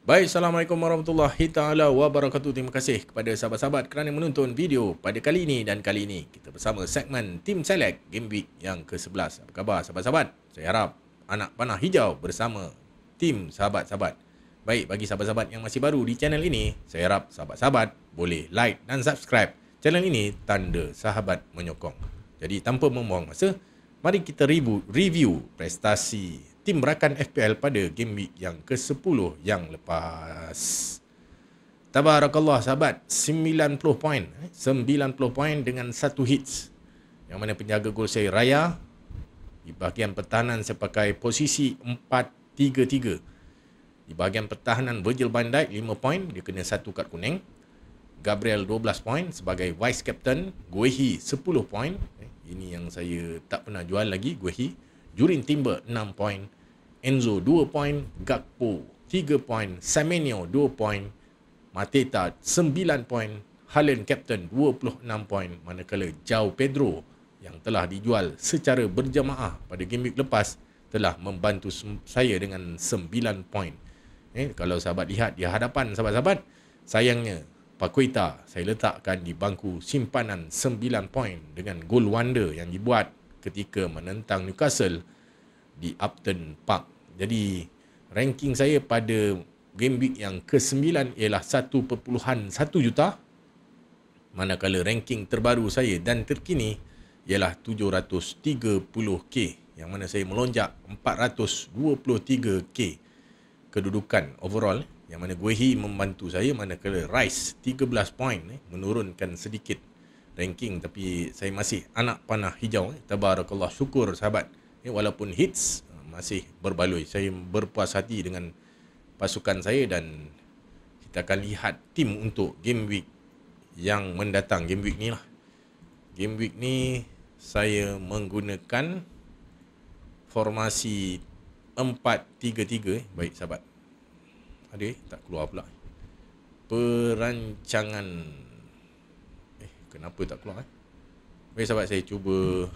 Baik, Assalamualaikum warahmatullahi taala wabarakatuh. Terima kasih kepada sahabat-sahabat kerana menonton video pada kali ini. Dan kali ini kita bersama segmen Team Select Game Week yang ke-11. Apa khabar sahabat-sahabat? Saya harap anak panah hijau bersama tim sahabat-sahabat. Baik, bagi sahabat-sahabat yang masih baru di channel ini, saya harap sahabat-sahabat boleh like dan subscribe channel ini tanda sahabat menyokong. Jadi tanpa membuang masa, mari kita review prestasi tim rakan FPL pada game week yang ke-10 yang lepas. Tabarakallah sahabat, 90 poin. 90 poin dengan satu hits. Yang mana penjaga gol saya Raya. Di bahagian pertahanan saya pakai posisi 4-3-3. Di bahagian pertahanan Virgil van Dijk 5 poin, dia kena satu kad kuning. Gabriel 12 poin sebagai vice captain. Guehi 10 poin. Ini yang saya tak pernah jual lagi, Guehi. Jurin Timber 6 poin. Enzo 2 poin, Gakpo 3 poin, Semenyo 2 poin, Mateta 9 poin, Haaland captain 26 poin, manakala João Pedro yang telah dijual secara berjamaah pada game week lepas telah membantu saya dengan 9 poin. Kalau sahabat lihat di hadapan sahabat-sahabat, sayangnya Paqueta saya letakkan di bangku simpanan 9 poin dengan gol wonder yang dibuat ketika menentang Newcastle di Upton Park. Jadi ranking saya pada game week yang ke-9 ialah 1.1 juta. Manakala ranking terbaru saya dan terkini ialah 730k, yang mana saya melonjak 423k kedudukan overall, yang mana Guehi membantu saya, manakala Rice 13 poin menurunkan sedikit ranking, tapi saya masih anak panah hijau. Tabarakallah, syukur sahabat. Walaupun hits masih berbaloi, saya berpuas hati dengan pasukan saya dan kita akan lihat tim untuk game week yang mendatang. Game week ni lah. Game week ni saya menggunakan formasi 4-3-3. Baik sahabat. Ada tak keluar pula. Perancangan. Kenapa tak keluar? Baik sahabat, saya cuba.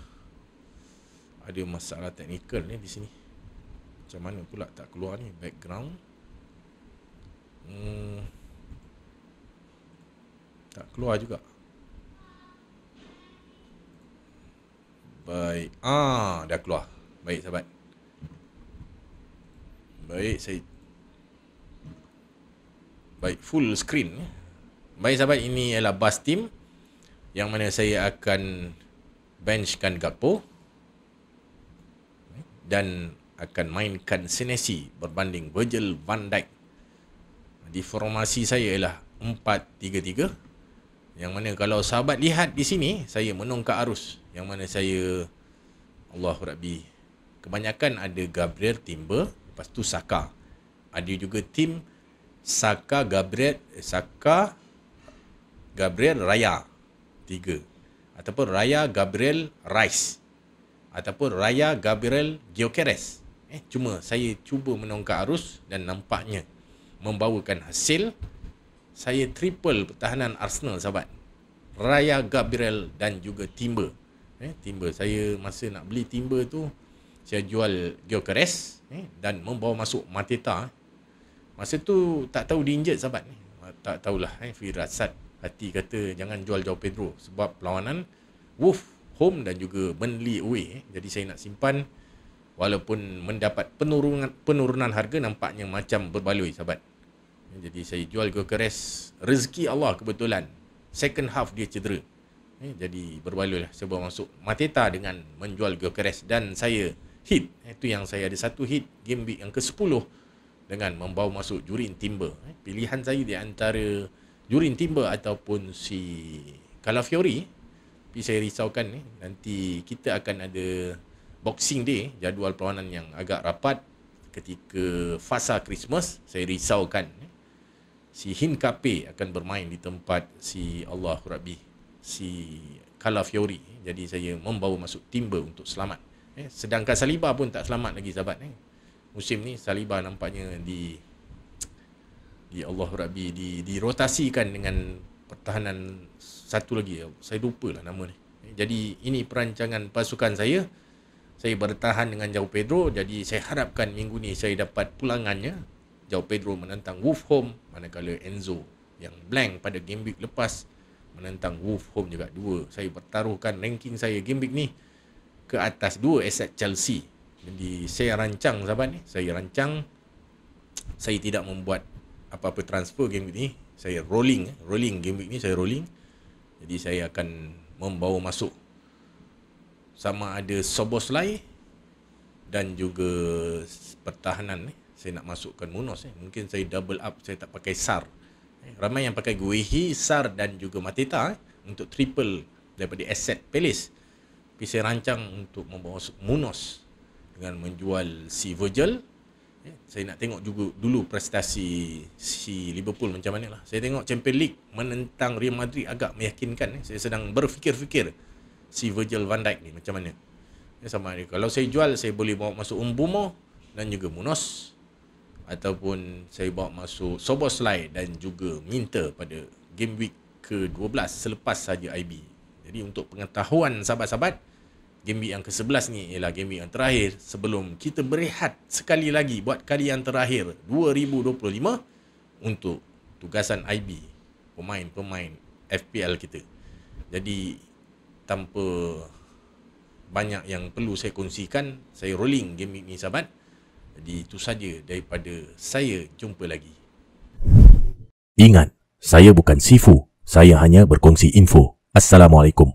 Ada masalah teknikal ni di sini. Macam mana pula tak keluar ni background? Tak keluar juga. Baik. Dah keluar. Baik sahabat. Baik, baik, full screen. Baik sahabat, ini ialah bus team yang mana saya akan benchkan Gakpo dan akan mainkan Senesi berbanding Virgil van Dijk. Di formasi saya ialah 4-3-3, yang mana kalau sahabat lihat di sini, saya menongkak arus, yang mana saya, Allahu Rabbi, kebanyakan ada Gabriel Timber, lepas tu Saka. Ada juga tim Saka Gabriel Raya 3, ataupun Raya Gabriel Rice, ataupun Raya Gabriel Gyökeres. Cuma saya cuba menongkak arus dan nampaknya membawakan hasil. Saya triple pertahanan Arsenal sahabat. Raya Gabriel dan juga Timber. Timber, saya masa nak beli Timber tu, saya jual Gyökeres dan membawa masuk Mateta. Masa tu tak tahu dia injured sahabat. Tak tahulah, firasat hati kata jangan jual João Pedro sebab perlawanan Wolf home dan juga Burnley away. Jadi saya nak simpan, walaupun mendapat penurunan harga, nampaknya macam berbaloi sahabat. Jadi saya jual Gyökeres. Rezeki Allah kebetulan second half dia cedera. Jadi berbaloi lah, saya bawa masuk Mateta dengan menjual Gyökeres dan saya hit. Itu yang saya ada satu hit game week yang ke-10 dengan membawa masuk Jurin Timber. Pilihan saya di antara Jurin Timber ataupun si Calafiori. Tapi saya risaukan nanti kita akan ada Boxing Day, jadual perlawanan yang agak rapat ketika fasa Christmas. Saya risaukan si Hincapié akan bermain di tempat si Allahu Rabbi, si Calafiori. Jadi saya membawa masuk Timber untuk selamat. Sedangkan Saliba pun tak selamat lagi sahabat. Musim ni Saliba nampaknya di Allahu Rabbi dirotasikan dengan pertahanan satu lagi, saya lupa lah nama ni. Jadi ini perancangan pasukan saya. Saya bertahan dengan João Pedro. Jadi saya harapkan minggu ni saya dapat pulangannya. João Pedro menentang Wolfholm, manakala Enzo yang blank pada game week lepas menentang Wolfholm juga. Dua, saya bertaruhkan ranking saya game week ni ke atas dua aset Chelsea. Jadi saya rancang sahabat ni, saya tidak membuat apa-apa transfer game week ni. Saya rolling game week ni, saya rolling. Jadi saya akan membawa masuk sama ada Szoboszlai dan juga pertahanan ni. Saya nak masukkan Munoz. Mungkin saya double up, saya tak pakai Sar. Ramai yang pakai Guehi, Sar dan juga Mateta untuk triple daripada aset Palace. Tapi saya rancang untuk membawa Munoz dengan menjual si Virgil. Saya nak tengok juga dulu prestasi si Liverpool macam mana lah. Saya tengok Champions League menentang Real Madrid agak meyakinkan. Saya sedang berfikir-fikir si Virgil van Dijk ni macam mana. Sama ada kalau saya jual, saya boleh bawa masuk Mbeumo dan juga Munoz, ataupun saya bawa masuk Szoboszlai dan juga Minter pada game week ke-12 selepas saja IB. Jadi untuk pengetahuan sahabat-sahabat, game week yang ke-11 ni ialah game week yang terakhir sebelum kita berehat sekali lagi buat kali yang terakhir 2025 untuk tugasan IB, pemain-pemain FPL kita. Jadi tanpa banyak yang perlu saya kongsikan, saya rolling game week ni sahabat. Jadi itu saja daripada saya. Jumpa lagi. Ingat, saya bukan Sifu. Saya hanya berkongsi info. Assalamualaikum.